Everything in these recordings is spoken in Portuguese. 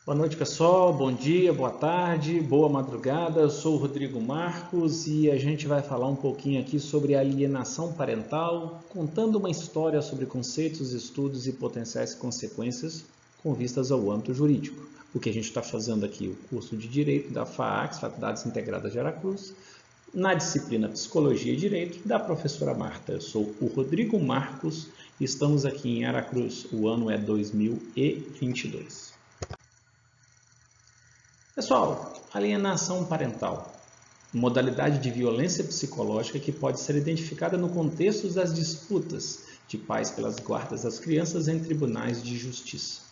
Boa noite, pessoal. Bom dia, boa tarde, boa madrugada. Eu sou o Rodrigo Marcos e a gente vai falar um pouquinho aqui sobre alienação parental, contando uma história sobre conceitos, estudos e potenciais consequências com vistas ao âmbito jurídico. O que a gente está fazendo aqui, o curso de Direito da FAACS, Faculdades Integradas de Aracruz, na disciplina Psicologia e Direito, da professora Marta. Eu sou o Rodrigo Marcos e estamos aqui em Aracruz. O ano é 2022. Pessoal, alienação parental, modalidade de violência psicológica que pode ser identificada no contexto das disputas de pais pelas guardas das crianças em tribunais de justiça.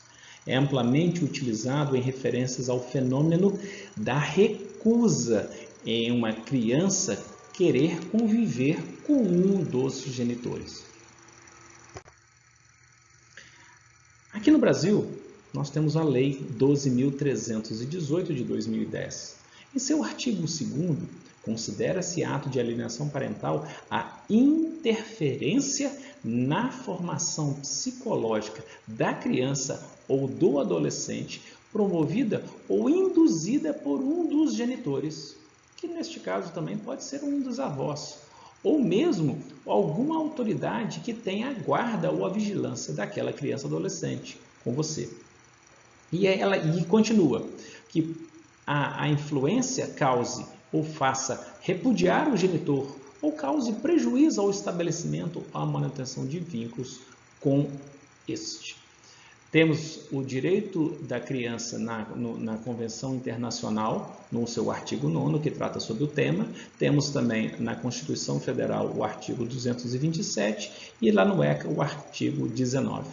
É amplamente utilizado em referências ao fenômeno da recusa em uma criança querer conviver com um dos genitores. Aqui no Brasil, nós temos a Lei 12.318 de 2010. Em seu artigo 2º, considera-se ato de alienação parental a interferência na formação psicológica da criança ou do adolescente promovida ou induzida por um dos genitores, que neste caso também pode ser um dos avós, ou mesmo alguma autoridade que tenha a guarda ou a vigilância daquela criança ou adolescente com você. E continua que a influência cause ou faça repudiar o genitor ou cause prejuízo ao estabelecimento ou à manutenção de vínculos com este. Temos o direito da criança na Convenção Internacional, no seu artigo 9º, que trata sobre o tema. Temos também na Constituição Federal o artigo 227 e lá no ECA o artigo 19.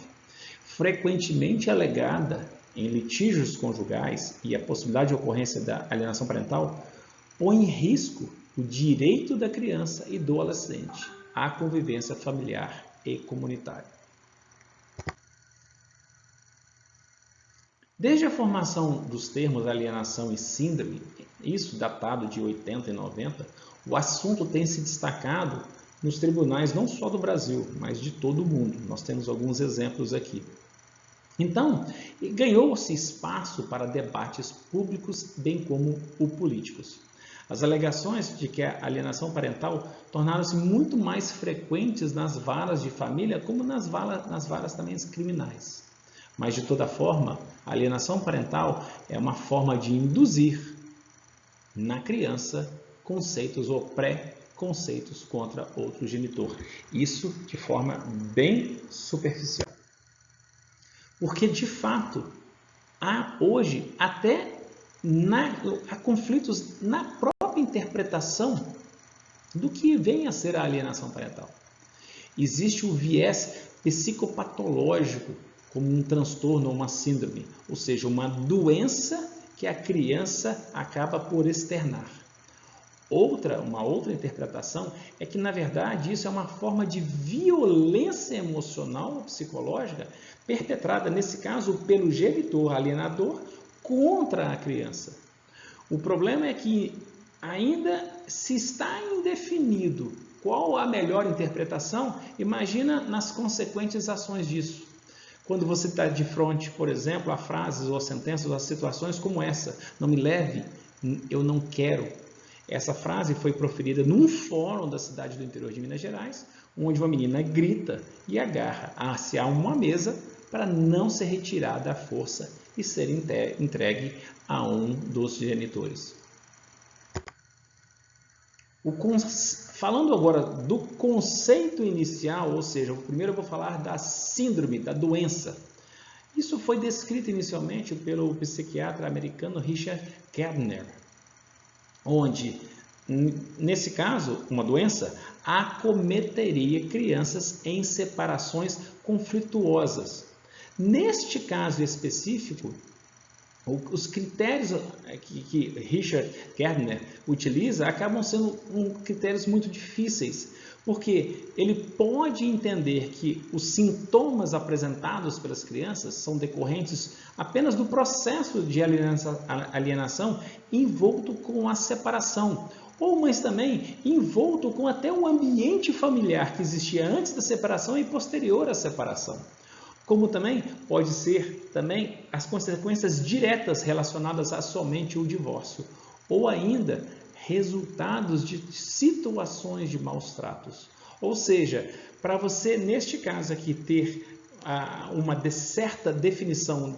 Frequentemente alegada em litígios conjugais e a possibilidade de ocorrência da alienação parental põe em risco o direito da criança e do adolescente à convivência familiar e comunitária. Desde a formação dos termos alienação e síndrome, isso datado de 80 e 90, o assunto tem se destacado nos tribunais não só do Brasil, mas de todo o mundo. Nós temos alguns exemplos aqui. Então, ganhou-se espaço para debates públicos, bem como políticos. As alegações de que a alienação parental tornaram-se muito mais frequentes nas varas de família, como nas varas também criminais. Mas, de toda forma, a alienação parental é uma forma de induzir na criança conceitos ou pré-conceitos contra outro genitor. Isso de forma bem superficial. Porque, de fato, há hoje até há conflitos na própria interpretação do que vem a ser a alienação parental. Existe o viés psicopatológico como um transtorno ou uma síndrome, ou seja, uma doença que a criança acaba por externar. Uma outra interpretação é que, na verdade, isso é uma forma de violência emocional ou psicológica perpetrada, nesse caso, pelo genitor alienador contra a criança. O problema é que ainda se está indefinido qual a melhor interpretação. Imagina nas consequentes ações disso. Quando você está de frente, por exemplo, a frases ou a sentenças ou a situações como essa: não me leve, eu não quero. Essa frase foi proferida num fórum da cidade do interior de Minas Gerais, onde uma menina grita e agarra-se a uma mesa para não ser retirada à força e ser entregue a um dos genitores. Falando agora do conceito inicial, ou seja, primeiro eu vou falar da síndrome, da doença. Isso foi descrito inicialmente pelo psiquiatra americano Richard Gardner, onde, nesse caso, uma doença acometeria crianças em separações conflituosas. Neste caso específico, os critérios que Richard Gardner utiliza acabam sendo critérios muito difíceis, porque ele pode entender que os sintomas apresentados pelas crianças são decorrentes apenas do processo de alienação envolto com a separação, mas também envolto com até o ambiente familiar que existia antes da separação e posterior à separação. como também pode ser também as consequências diretas relacionadas a somente o divórcio, ou ainda resultados de situações de maus tratos. Ou seja, para você, neste caso aqui, ter uma certa definição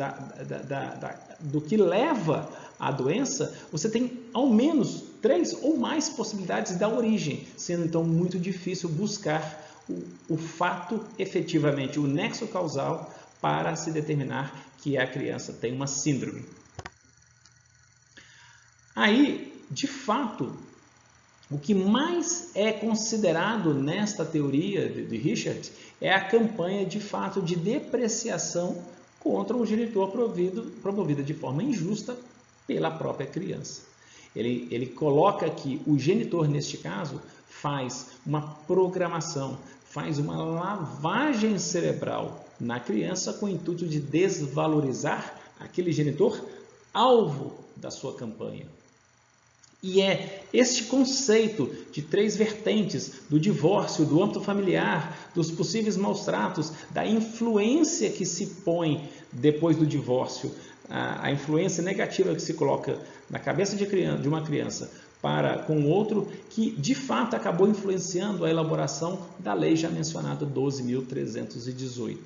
do que leva à doença, você tem ao menos 3 ou mais possibilidades da origem, sendo então muito difícil buscar o fato efetivamente, o nexo causal para se determinar que a criança tem uma síndrome. Aí, de fato, o que mais é considerado nesta teoria de Richard é a campanha de fato de depreciação contra o genitor promovida de forma injusta pela própria criança. Ele coloca que o genitor, neste caso, faz uma programação, faz uma lavagem cerebral na criança com o intuito de desvalorizar aquele genitor alvo da sua campanha. E é este conceito de 3 vertentes, do divórcio, do âmbito familiar, dos possíveis maus tratos, da influência que se põe depois do divórcio, a influência negativa que se coloca na cabeça de uma criança para com o outro, que de fato acabou influenciando a elaboração da lei já mencionada 12.318.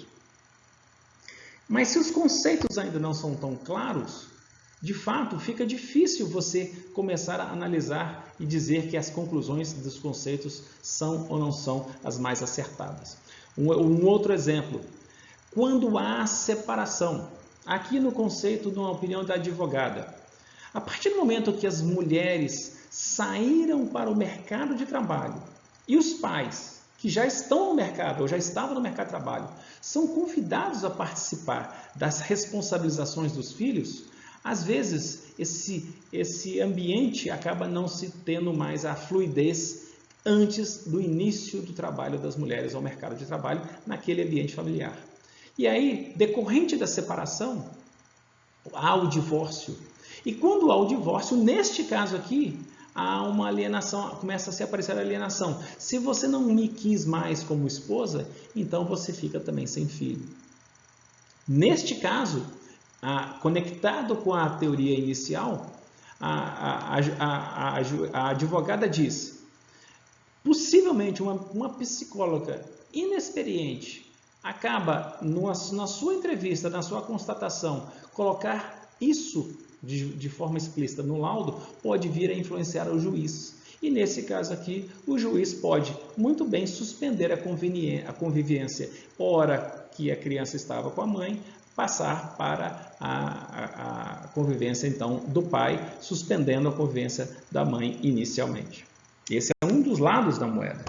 Mas se os conceitos ainda não são tão claros, de fato, fica difícil você começar a analisar e dizer que as conclusões dos conceitos são ou não são as mais acertadas. Um outro exemplo, quando há separação, aqui no conceito de uma opinião da advogada, a partir do momento que as mulheres saíram para o mercado de trabalho e os pais que já estão no mercado ou já estavam no mercado de trabalho são convidados a participar das responsabilizações dos filhos, às vezes, esse ambiente acaba não se tendo mais a fluidez antes do início do trabalho das mulheres ao mercado de trabalho naquele ambiente familiar. E aí, decorrente da separação, há o divórcio. E quando há o divórcio, neste caso aqui, há uma alienação, começa a se aparecer a alienação. Se você não me quis mais como esposa, então você fica também sem filho. Neste caso, conectado com a teoria inicial, a advogada diz, possivelmente uma psicóloga inexperiente acaba, na sua entrevista, na sua constatação, colocar isso de forma explícita no laudo, pode vir a influenciar o juiz. E nesse caso aqui, o juiz pode muito bem suspender a convivência, ora que a criança estava com a mãe, passar para a convivência, então, do pai, suspendendo a convivência da mãe inicialmente. Esse é um dos lados da moeda.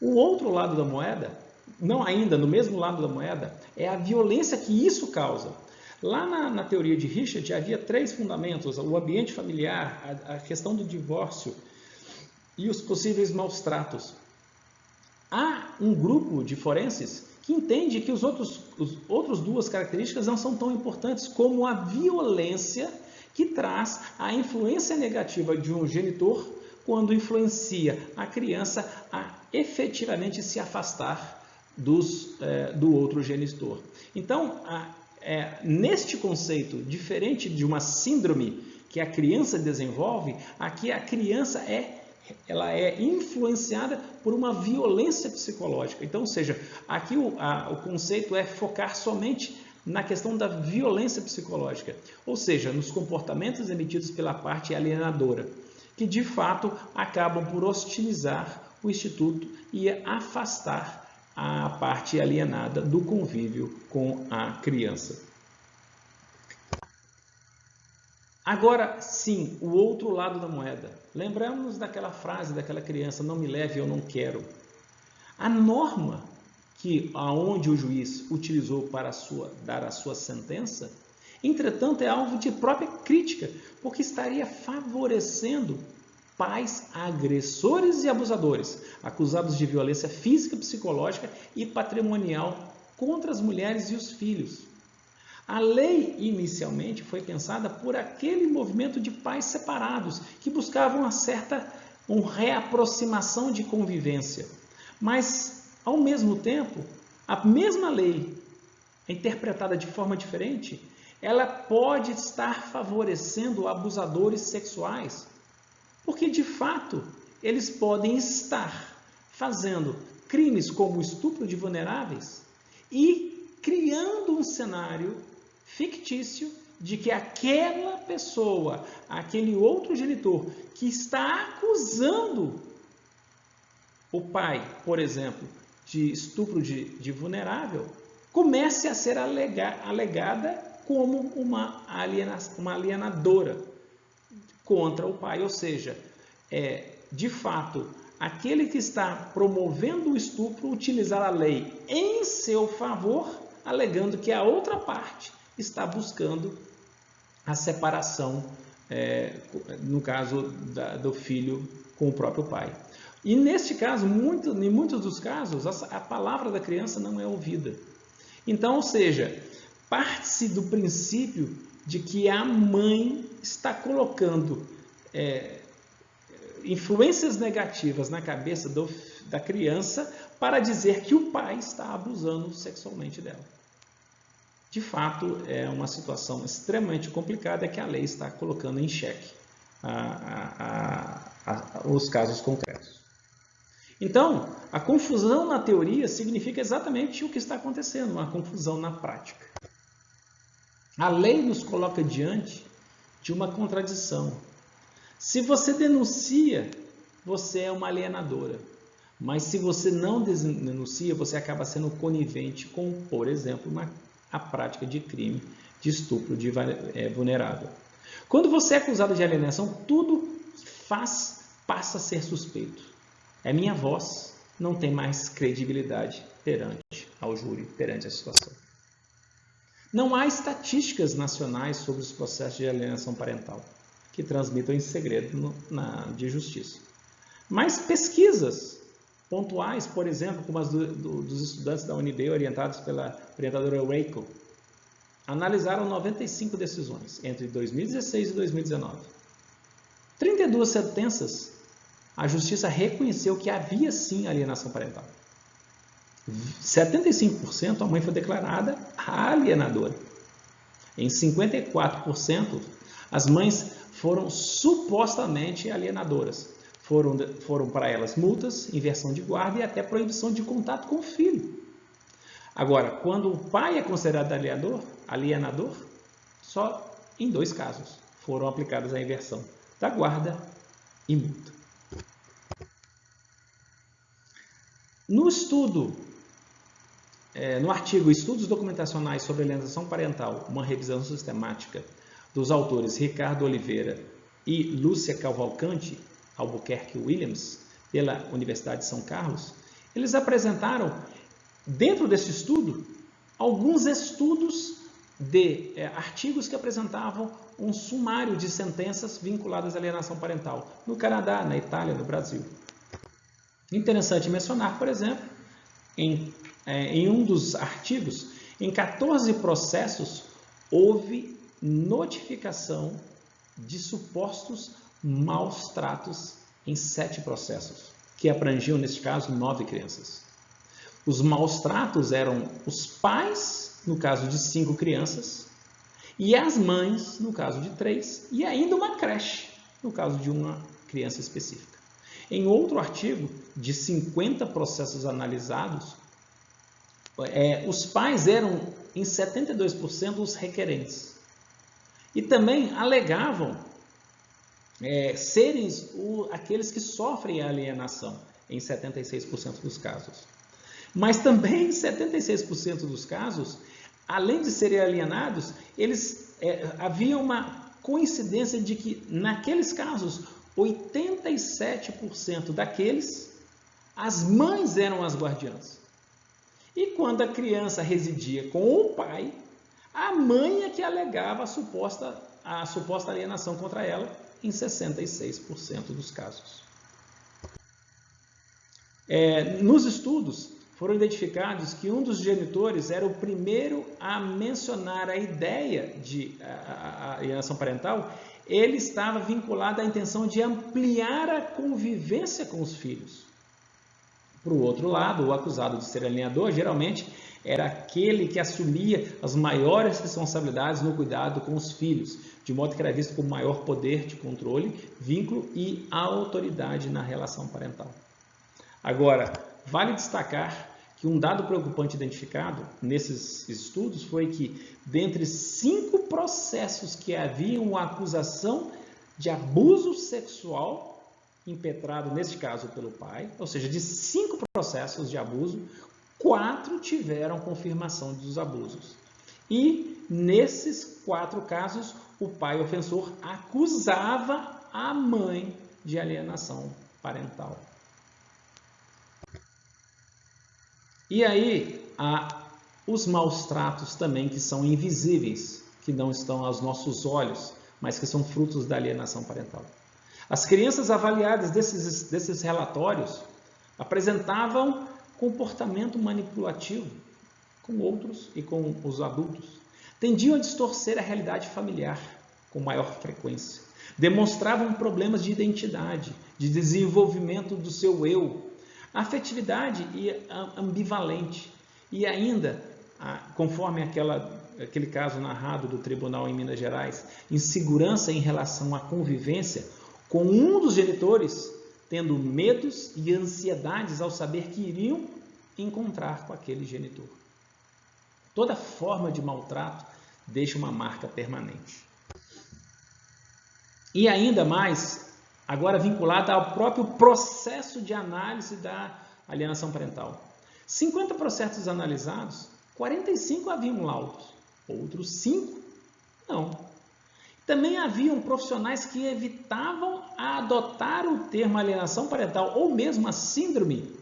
O outro lado da moeda, não ainda no mesmo lado da moeda, é a violência que isso causa. Lá na teoria de Richard havia 3 fundamentos, o ambiente familiar, a questão do divórcio e os possíveis maus tratos. Há um grupo de forenses que entende que os outros 2 características não são tão importantes como a violência que traz a influência negativa de um genitor quando influencia a criança a efetivamente se afastar do outro genitor. Então, neste conceito, diferente de uma síndrome que a criança desenvolve, aqui a criança ela é influenciada por uma violência psicológica. Então, ou seja, aqui o conceito é focar somente na questão da violência psicológica, ou seja, nos comportamentos emitidos pela parte alienadora, que de fato acabam por hostilizar o instituto e afastar a parte alienada do convívio com a criança. Agora, sim, o outro lado da moeda. Lembramos daquela frase daquela criança, não me leve, eu não quero. A norma aonde o juiz utilizou para dar a sua sentença, entretanto, é alvo de própria crítica, porque estaria favorecendo pais agressores e abusadores, acusados de violência física, psicológica e patrimonial contra as mulheres e os filhos. A lei inicialmente foi pensada por aquele movimento de pais separados que buscavam uma reaproximação de convivência, mas ao mesmo tempo A mesma lei, interpretada de forma diferente, ela pode estar favorecendo abusadores sexuais, porque de fato eles podem estar fazendo crimes como estupro de vulneráveis e criando um cenário fictício de que aquela pessoa, aquele outro genitor que está acusando o pai, por exemplo, de estupro de vulnerável, comece a ser alegada como uma alienadora contra o pai. Ou seja, de fato, aquele que está promovendo o estupro utilizar a lei em seu favor, alegando que a outra parte está buscando a separação, no caso do filho com o próprio pai. E neste caso, em muitos dos casos, a palavra da criança não é ouvida. Então, ou seja, parte-se do princípio de que a mãe está colocando influências negativas na cabeça da criança para dizer que o pai está abusando sexualmente dela. De fato, é uma situação extremamente complicada que a lei está colocando em xeque os casos concretos. Então, a confusão na teoria significa exatamente o que está acontecendo, uma confusão na prática. A lei nos coloca diante de uma contradição. Se você denuncia, você é uma alienadora. Mas se você não denuncia, você acaba sendo conivente com, por exemplo, a prática de crime de estupro de vulnerável. Quando você é acusado de alienação, tudo passa a ser suspeito. É minha voz, não tem mais credibilidade perante ao júri, perante a situação. Não há estatísticas nacionais sobre os processos de alienação parental que transmitam em segredo de justiça. Mas pesquisas pontuais, por exemplo, como as dos estudantes da UNB orientados pela orientadora Reiko, analisaram 95 decisões entre 2016 e 2019. 32 sentenças, a justiça reconheceu que havia sim alienação parental. 75% a mãe foi declarada alienadora. Em 54%, as mães foram supostamente alienadoras. Foram para elas multas, inversão de guarda e até proibição de contato com o filho. Agora, quando o pai é considerado alienador, só em 2 casos foram aplicadas a inversão da guarda e multa. No estudo, no artigo Estudos Documentacionais sobre Alienação Parental, uma revisão sistemática dos autores Ricardo Oliveira e Lúcia Cavalcante, Albuquerque Williams, pela Universidade de São Carlos, eles apresentaram, dentro desse estudo, alguns estudos de artigos que apresentavam um sumário de sentenças vinculadas à alienação parental, no Canadá, na Itália, no Brasil. Interessante mencionar, por exemplo, em um dos artigos, em 14 processos, houve notificação de supostos maus tratos em 7 processos, que abrangiam, neste caso, 9 crianças. Os maus tratos eram os pais, no caso de 5 crianças, e as mães, no caso de 3, e ainda uma creche, no caso de uma criança específica. Em outro artigo, de 50 processos analisados, os pais eram, em 72%, os requerentes. E também alegavam serem aqueles que sofrem a alienação, em 76% dos casos. Mas também, em 76% dos casos, além de serem alienados, havia uma coincidência de que, naqueles casos, 87% daqueles, as mães eram as guardiãs. E quando a criança residia com o pai, a mãe é que alegava a suposta alienação contra ela em 66% dos casos. Nos estudos, foram identificados que um dos genitores era o primeiro a mencionar a ideia de alienação parental. Ele estava vinculado à intenção de ampliar a convivência com os filhos. Por outro lado, o acusado de ser alienador geralmente era aquele que assumia as maiores responsabilidades no cuidado com os filhos, de modo que era visto com maior poder de controle, vínculo e autoridade na relação parental. Agora, vale destacar que um dado preocupante identificado nesses estudos foi que, dentre 5 processos que haviam acusação de abuso sexual impetrado, neste caso, pelo pai, ou seja, de 5 processos de abuso, 4 tiveram confirmação dos abusos. E, nesses 4 casos, o pai ofensor acusava a mãe de alienação parental. E aí, há os maus tratos também que são invisíveis, que não estão aos nossos olhos, mas que são frutos da alienação parental. As crianças avaliadas desses relatórios apresentavam comportamento manipulativo com outros e com os adultos. Tendiam a distorcer a realidade familiar com maior frequência. Demonstravam problemas de identidade, de desenvolvimento do seu eu, afetividade e ambivalente. E ainda, conforme aquele caso narrado do tribunal em Minas Gerais, insegurança em relação à convivência, com um dos genitores tendo medos e ansiedades ao saber que iriam encontrar com aquele genitor. Toda forma de maltrato deixa uma marca permanente. E ainda mais, agora vinculada ao próprio processo de análise da alienação parental. 50 processos analisados, 45 haviam laudos, outros 5 não. Também haviam profissionais que evitavam adotar o termo alienação parental ou mesmo a síndrome,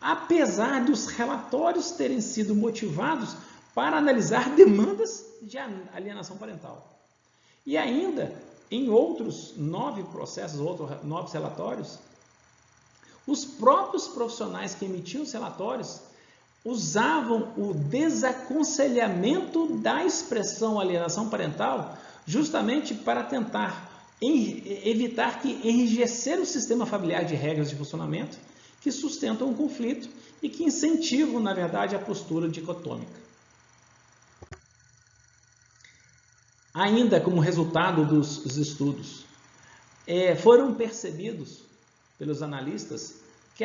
apesar dos relatórios terem sido motivados para analisar demandas de alienação parental. E ainda, em outros 9 processos, outros 9 relatórios, os próprios profissionais que emitiam os relatórios usavam o desaconselhamento da expressão alienação parental justamente para tentar evitar que enrijecer o sistema familiar de regras de funcionamento que sustentam o conflito e que incentivam, na verdade, a postura dicotômica. Ainda como resultado dos estudos, foram percebidos pelos analistas que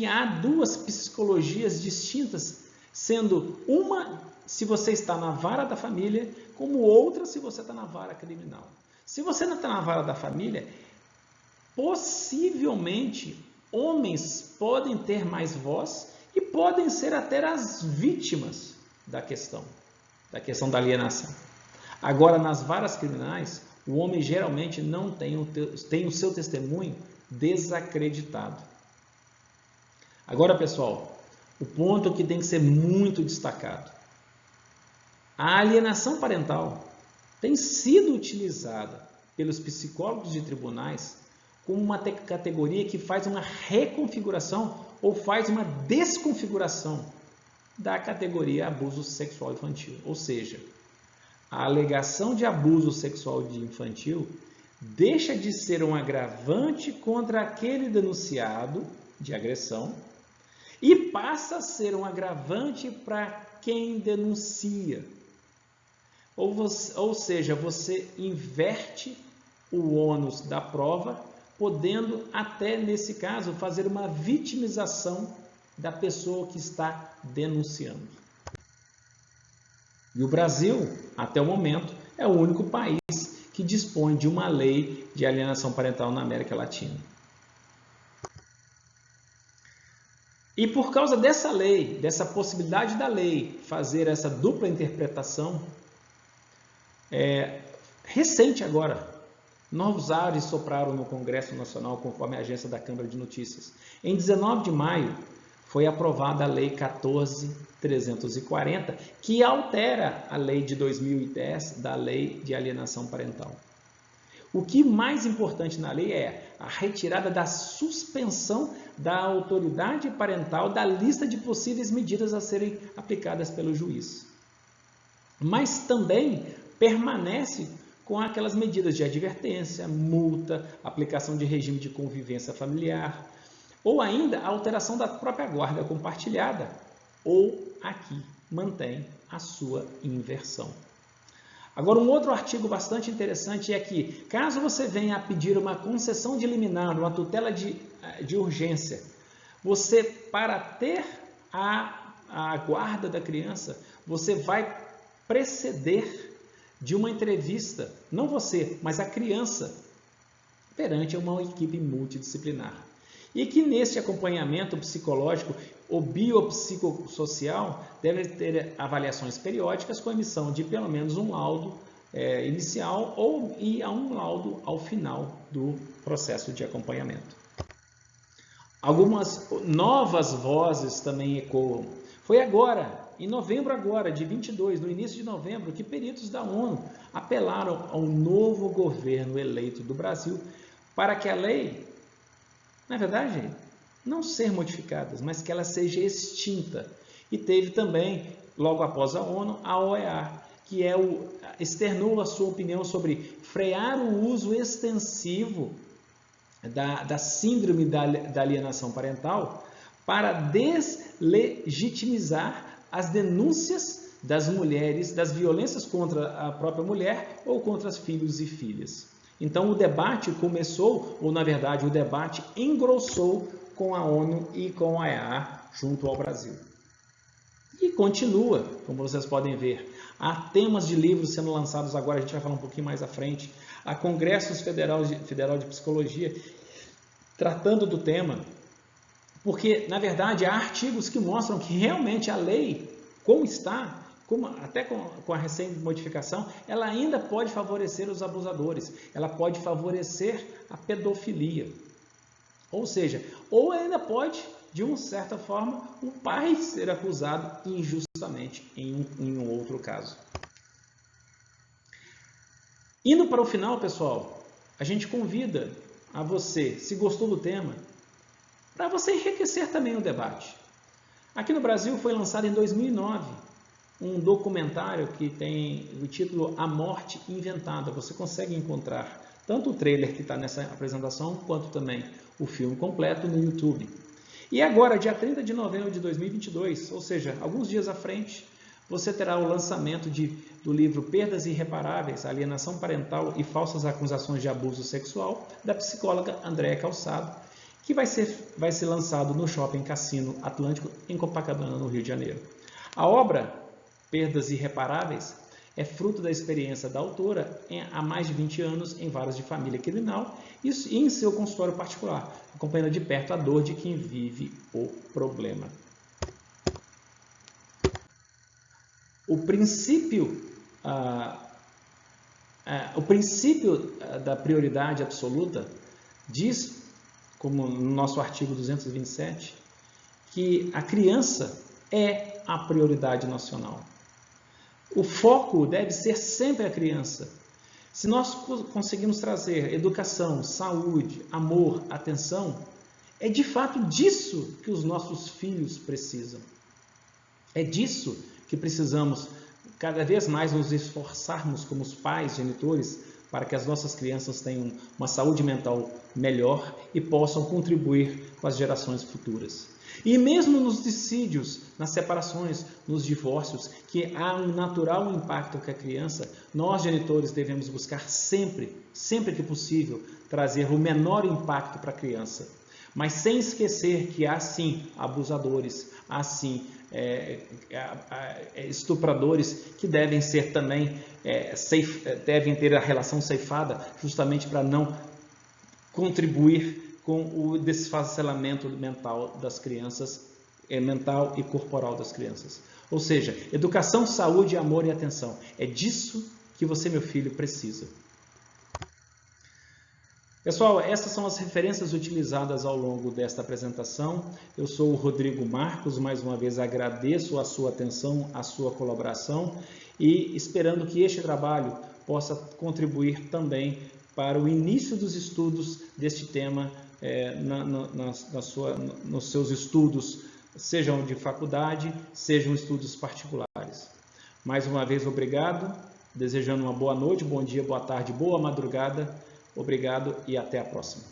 há 2 psicologias distintas, sendo uma se você está na vara da família, como outra se você está na vara criminal. Se você não está na vara da família, possivelmente homens podem ter mais voz e podem ser até as vítimas da questão da alienação. Agora, nas varas criminais, o homem geralmente não tem o seu testemunho desacreditado. Agora, pessoal, o ponto que tem que ser muito destacado. A alienação parental tem sido utilizada pelos psicólogos de tribunais como uma categoria que faz uma reconfiguração ou faz uma desconfiguração da categoria abuso sexual infantil. Ou seja, a alegação de abuso sexual infantil deixa de ser um agravante contra aquele denunciado de agressão e passa a ser um agravante para quem denuncia. Ou seja, você inverte o ônus da prova, podendo até, nesse caso, fazer uma vitimização da pessoa que está denunciando. E o Brasil, até o momento, é o único país que dispõe de uma lei de alienação parental na América Latina. E por causa dessa lei, dessa possibilidade da lei fazer essa dupla interpretação, recente agora, novos ares sopraram no Congresso Nacional, conforme a agência da Câmara de Notícias. Em 19 de maio, foi aprovada a Lei 14.340, que altera a Lei de 2010 da Lei de Alienação Parental. O que mais importante na lei é a retirada da suspensão da autoridade parental da lista de possíveis medidas a serem aplicadas pelo juiz. Mas também permanece com aquelas medidas de advertência, multa, aplicação de regime de convivência familiar, ou ainda a alteração da própria guarda compartilhada, ou aqui mantém a sua inversão. Agora, um outro artigo bastante interessante é que, caso você venha a pedir uma concessão de liminar, uma tutela de urgência, você, para ter a guarda da criança, você vai preceder de uma entrevista, não você, mas a criança, perante uma equipe multidisciplinar. E que neste acompanhamento psicológico ou biopsicossocial deve ter avaliações periódicas com emissão de pelo menos um laudo inicial e um laudo ao final do processo de acompanhamento. Algumas novas vozes também ecoam. Foi agora, em novembro de 22, no início de novembro, que peritos da ONU apelaram ao novo governo eleito do Brasil para que a lei, na verdade, não ser modificada, mas que ela seja extinta. E teve também, logo após a ONU, a OEA, que externou a sua opinião sobre frear o uso extensivo da síndrome da alienação parental para deslegitimizar as denúncias das mulheres, das violências contra a própria mulher ou contra os filhos e filhas. Então, o debate começou, ou na verdade, o debate engrossou com a ONU e com a EA junto ao Brasil. E continua, como vocês podem ver. Há temas de livros sendo lançados agora, a gente vai falar um pouquinho mais à frente. Há congressos federal de psicologia tratando do tema, porque, na verdade, há artigos que mostram que realmente a lei, como está, até com a recente modificação, ela ainda pode favorecer os abusadores, ela pode favorecer a pedofilia. Ou seja, ou ainda pode, de uma certa forma, o pai ser acusado injustamente em um outro caso. Indo para o final, pessoal, a gente convida a você, se gostou do tema, para você enriquecer também o debate. Aqui no Brasil foi lançado em 2009 um documentário que tem o título A Morte Inventada. Você consegue encontrar tanto o trailer que está nessa apresentação, quanto também o filme completo no YouTube. E agora, dia 30 de novembro de 2022, ou seja, alguns dias à frente, você terá o lançamento do livro Perdas Irreparáveis, Alienação Parental e Falsas Acusações de Abuso Sexual, da psicóloga Andréa Calçado, que vai ser lançado no Shopping Cassino Atlântico, em Copacabana, no Rio de Janeiro. A obra Perdas Irreparáveis é fruto da experiência da autora há mais de 20 anos em varas de família criminal e em seu consultório particular, acompanhando de perto a dor de quem vive o problema. O princípio da prioridade absoluta diz, como no nosso artigo 227, que a criança é a prioridade nacional. O foco deve ser sempre a criança. Se nós conseguimos trazer educação, saúde, amor, atenção, é de fato disso que os nossos filhos precisam. É disso que precisamos cada vez mais nos esforçarmos como os pais, genitores, para que as nossas crianças tenham uma saúde mental melhor e possam contribuir com as gerações futuras. E mesmo nos dissídios, nas separações, nos divórcios, que há um natural impacto com a criança, nós, genitores, devemos buscar sempre que possível, trazer o menor impacto para a criança. Mas sem esquecer que há sim abusadores, há sim estupradores que devem ser também, devem ter a relação ceifada, justamente para não contribuir com o desfacelamento mental das crianças, mental e corporal das crianças. Ou seja, educação, saúde, amor e atenção. É disso que você, meu filho, precisa. Pessoal, essas são as referências utilizadas ao longo desta apresentação. Eu sou o Rodrigo Marcos, mais uma vez agradeço a sua atenção, a sua colaboração e esperando que este trabalho possa contribuir também para o início dos estudos deste tema nos seus estudos, sejam de faculdade, sejam estudos particulares. Mais uma vez, obrigado, desejando uma boa noite, bom dia, boa tarde, boa madrugada. Obrigado e até a próxima.